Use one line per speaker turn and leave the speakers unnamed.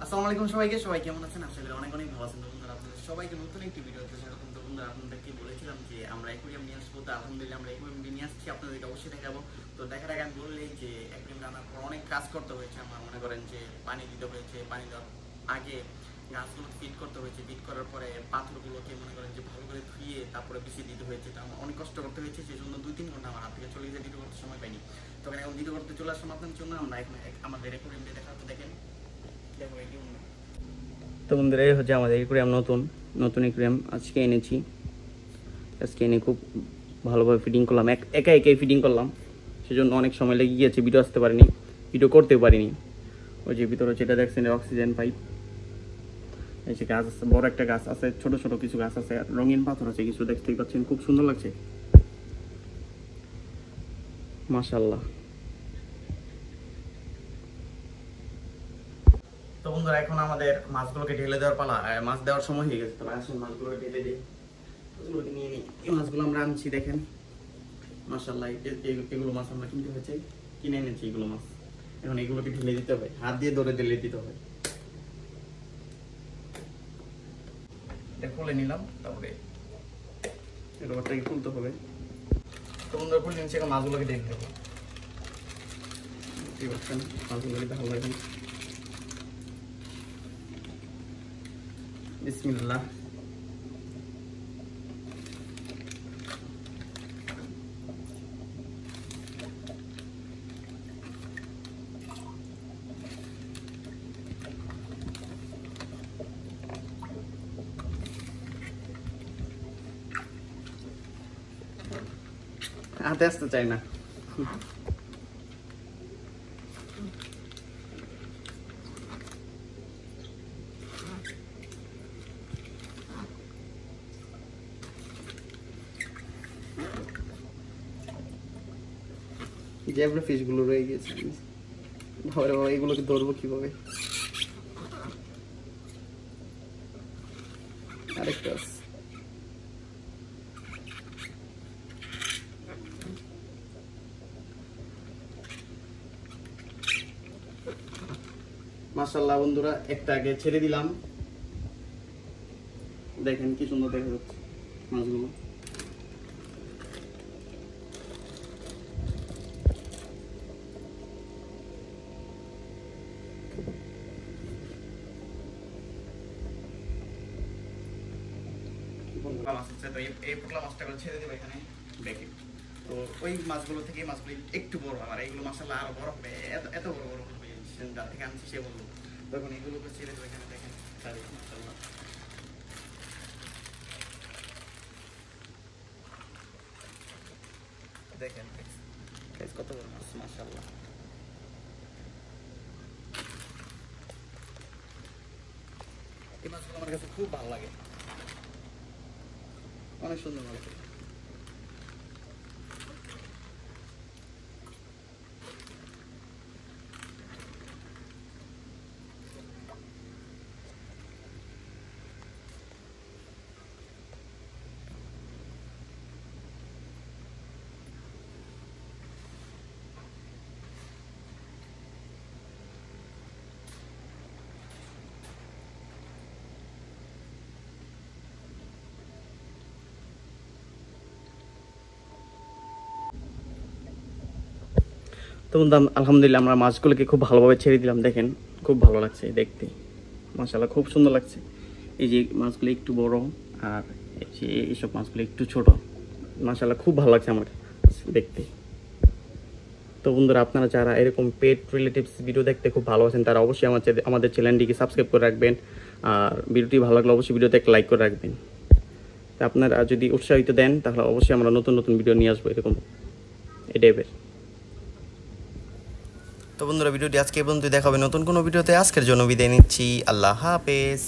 আসসালামু আলাইকুম সবাইকে, সবাই কেমন আছেন? আসলে অনেক অনেক ভালো আছেন। তো বন্ধুরা, আপনাদের সবাইকে নতুন একটি ভিডিওতে স্বাগতম। তো বন্ধুরা, আপনাদেরকে বলেছিলাম যে আমরা অ্যাকুয়ারিয়াম নিয়ে আসবো, তো আলহামদুলিল্লাহ আমরা অ্যাকুয়ারিয়াম নিয়ে আসছি, আপনাদেরকে অবশ্যই দেখাবো। তো দেখার আগে আমি বললেই যে অ্যাকুয়ারিয়াম রান্নার পর অনেক কাজ করতে হয়েছে। আমার মনে করেন যে পানি দিতে হয়েছে, পানি দেওয়ার আগে গাছগুলো ফিট করতে হয়েছে, ফিট করার পরে পাথরগুলোকে মনে করেন যে ভালো করে ধুয়ে তারপরে বিছিয়ে দিতে হয়েছে। তো আমার অনেক কষ্ট করতে হয়েছে, সেই জন্য 2-3 ঘন্টা আমার হাত থেকে চলে গেছে, ভিডিও করতে সময় পাইনি। তখন এখন ভিডিও করতে চলে আসলাম আপনার জন্য। আমরা এখন আমাদের অ্যাকুয়ারিয়ামটা দেখাতে দেখেন, দেখো এই তো বন্ধুরা, এই হচ্ছে আমাদের অ্যাকুয়ারিয়াম, নতুন অ্যাকুয়ারিয়াম আজকে এনেছি। আজকে এনে খুব ভালোভাবে ফিটিং করলাম, একাই ফিটিং করলাম, সেজন্য অনেক সময় লেগে গিয়েছে, ভিডিও আসতে পারিনি, ভিডিও করতেও পারিনি। ওই যে ভিতরে যেটা দেখছেন অক্সিজেন পাইপ, এই যে গাছ আছে, বড় একটা গাছ আছে, ছোট ছোট কিছু গাছ আছে, আর রঙিন পাথর আছে কিছু, দেখতেই পাচ্ছেন, খুব সুন্দর লাগছে মাশাআল্লাহ। তো বন্ধুরা, এখন আমাদের মাছগুলোকে ঢেলে দেওয়ার পালা, মাছ দেওয়ার সময় হয়ে গেছে। তবে আসুন মাছগুলোকে ঢেলে দিই, মাছগুলোকে নিয়ে নিই। এই মাছগুলো আমরা আনছি, দেখেন মাশাআল্লাহ, এগুলো মাছ আমরা কিনে এনেছি এগুলো মাছ। এখন এগুলোকে ঢেলে দিতে হবে, হাত দিয়ে ধরে ঢেলে দিতে হবে। এটা খুলে নিলাম, তারপরে রবারটাকে খুলতে হবে। তো বন্ধুরা, খুলে নিচ্ছি, এখন মাছগুলোকে ঢেলে দেবো। বুঝতে পারছেন, মাছগুলোকে ভালো লাগে। বিসমিল্লাহ। হাতে আসতে চাই না। জেব্রা ফিশ গুলো রয়ে গেছে, ভাবে বাবা এগুলোকে ধরবো কিভাবে। আরেকটা আছে, মাশাআল্লাহ। বন্ধুরা, একটা আগে ছেড়ে দিলাম, দেখেন কি সুন্দর দেখা যাচ্ছে মাছগুলো। এই পোটলা মাছটা করে ছেড়ে দেবো এখানে, দেখে। তো ওই মাছগুলো থেকে মাছগুলো একটু বড়, আমার এইগুলো মাশাআল্লাহ আরো বড় হবে, এত বড় বড় হবে, যার থেকে আনছি সে বলবো। তখন এগুলোকে ছেড়ে দেবো এখানে, দেখেন মাশাআল্লাহ। দেখেন কত বড় মাছ, মাশাআল্লাহ। এই মাছগুলো আমার কাছে খুব ভালো লাগে, অনেক সুন্দর মাছ। তো বন্ধু, আলহামদুলিল্লাহ আমরা মাছগুলোকে খুব ভালোভাবে ছেড়ে দিলাম, দেখেন খুব ভালো লাগছে দেখতে, মাশাআল্লাহ খুব সুন্দর লাগছে। এই যে মাছগুলো একটু বড়, আর এই যে এইসব মাছগুলো একটু ছোট, মাশাআল্লাহ খুব ভালো লাগছে আমার দেখতে। তো বন্ধুরা, আপনারা যারা এরকম পেট রিলেটিভস ভিডিও দেখতে খুব ভালোবাসেন, তারা অবশ্যই আমাদের চ্যানেলটিকে সাবস্ক্রাইব করে রাখবেন, আর ভিডিওটি ভালো লাগলে অবশ্যই ভিডিওতে একটা লাইক করে রাখবেন। তো আপনারা যদি উৎসাহিত দেন, তাহলে অবশ্যই আমরা নতুন নতুন ভিডিও নিয়ে আসবো এরকম এই টাইপের। তো বন্ধুরা, ভিডিওটি আজকে এই পর্যন্ত, দেখা হবে নতুন কোনো ভিডিওতে। আজকের জন্য বিদায় নিচ্ছি, আল্লাহ হাফেজ।